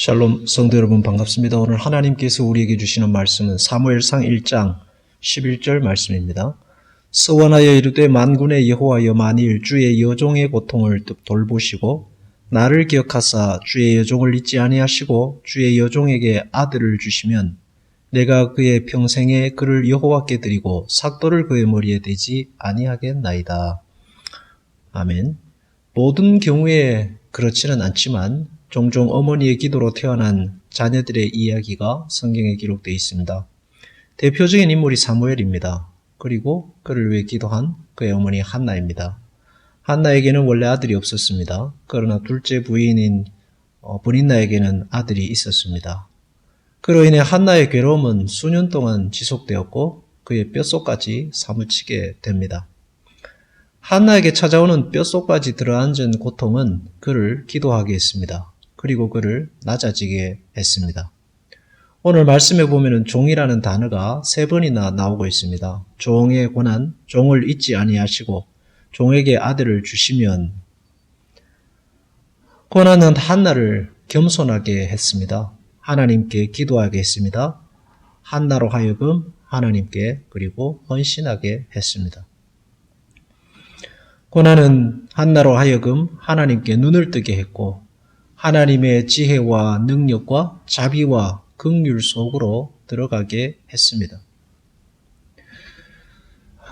샬롬 성도 여러분 반갑습니다. 오늘 하나님께서 우리에게 주시는 말씀은 사무엘상 1장 11절 말씀입니다. 서원하여 이르되 만군의 여호와여 만일 주의 여종의 고통을 돌보시고 나를 기억하사 주의 여종을 잊지 아니하시고 주의 여종에게 아들을 주시면 내가 그의 평생에 그를 여호와께 드리고 삭도를 그의 머리에 대지 아니하겠나이다. 아멘. 모든 경우에 그렇지는 않지만 종종 어머니의 기도로 태어난 자녀들의 이야기가 성경에 기록되어 있습니다. 대표적인 인물이 사무엘입니다. 그리고 그를 위해 기도한 그의 어머니 한나입니다. 한나에게는 원래 아들이 없었습니다. 그러나 둘째 부인인 브닌나에게는 아들이 있었습니다. 그로 인해 한나의 괴로움은 수년 동안 지속되었고 그의 뼛속까지 사무치게 됩니다. 한나에게 찾아오는 뼛속까지 들어앉은 고통은 그를 기도하게 했습니다. 그리고 그를 낮아지게 했습니다. 오늘 말씀에 보면 종이라는 단어가 3번이나 나오고 있습니다. 종의 고난, 종을 잊지 아니하시고 종에게 아들을 주시면 고난은 한나를 겸손하게 했습니다. 하나님께 기도하게 했습니다. 한나로 하여금 하나님께 그리고 헌신하게 했습니다. 고난은 한나로 하여금 하나님께 눈을 뜨게 했고 하나님의 지혜와 능력과 자비와 긍휼 속으로 들어가게 했습니다.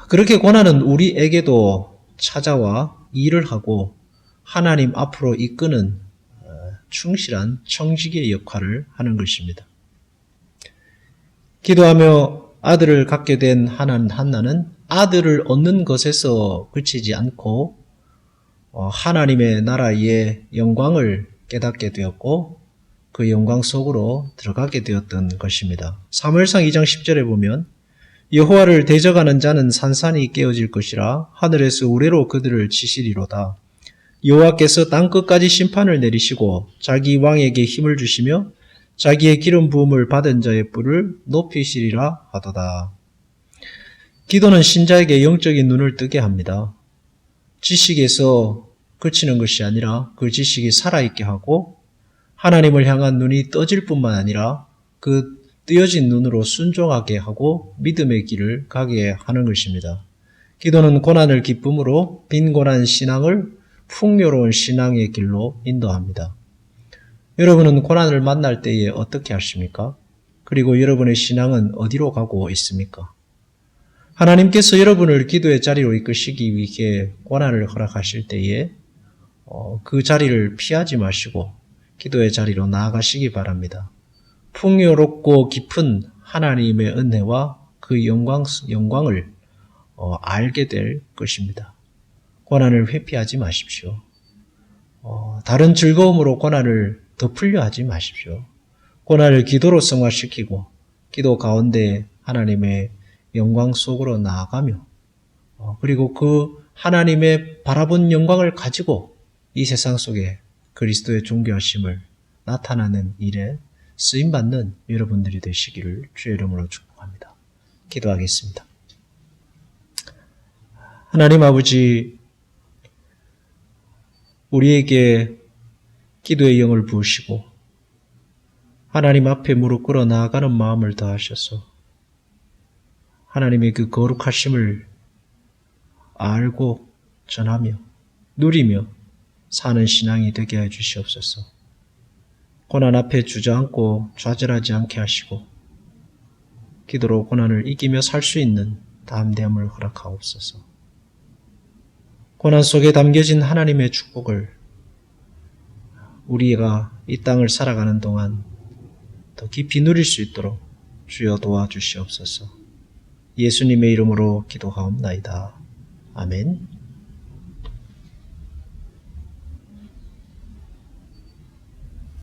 그렇게 고난은 우리에게도 찾아와 일을 하고 하나님 앞으로 이끄는 충실한 청지기의 역할을 하는 것입니다. 기도하며 아들을 갖게 된 한나는 아들을 얻는 것에서 그치지 않고 하나님의 나라의 영광을 깨닫게 되었고 그 영광 속으로 들어가게 되었던 것입니다. 사무엘상 2장 10절에 보면 여호와를 대적하는 자는 산산이 깨어질 것이라 하늘에서 우레로 그들을 치시리로다. 여호와께서 땅끝까지 심판을 내리시고 자기 왕에게 힘을 주시며 자기의 기름 부음을 받은 자의 뿔을 높이시리라 하도다. 기도는 신자에게 영적인 눈을 뜨게 합니다. 지식에서 그치는 것이 아니라 그 지식이 살아있게 하고 하나님을 향한 눈이 떠질 뿐만 아니라 그 뜨여진 눈으로 순종하게 하고 믿음의 길을 가게 하는 것입니다. 기도는 고난을 기쁨으로 빈곤한 신앙을 풍요로운 신앙의 길로 인도합니다. 여러분은 고난을 만날 때에 어떻게 하십니까? 그리고 여러분의 신앙은 어디로 가고 있습니까? 하나님께서 여러분을 기도의 자리로 이끄시기 위해 고난을 허락하실 때에 그 자리를 피하지 마시고 기도의 자리로 나아가시기 바랍니다. 풍요롭고 깊은 하나님의 은혜와 그 영광을 알게 될 것입니다. 고난을 회피하지 마십시오. 다른 즐거움으로 고난을 덮으려 하지 마십시오. 고난을 기도로 승화시키고 기도 가운데 하나님의 영광 속으로 나아가며 그리고 그 하나님의 바라본 영광을 가지고 이 세상 속에 그리스도의 존귀하심을 나타나는 일에 쓰임받는 여러분들이 되시기를 주의 이름으로 축복합니다. 기도하겠습니다. 하나님 아버지, 우리에게 기도의 영을 부으시고 하나님 앞에 무릎 꿇어 나아가는 마음을 더하셔서 하나님의 그 거룩하심을 알고 전하며 누리며 사는 신앙이 되게 해 주시옵소서. 고난 앞에 주저앉고 좌절하지 않게 하시고 기도로 고난을 이기며 살 수 있는 담대함을 허락하옵소서. 고난 속에 담겨진 하나님의 축복을 우리가 이 땅을 살아가는 동안 더 깊이 누릴 수 있도록 주여 도와주시옵소서. 예수님의 이름으로 기도하옵나이다. 아멘.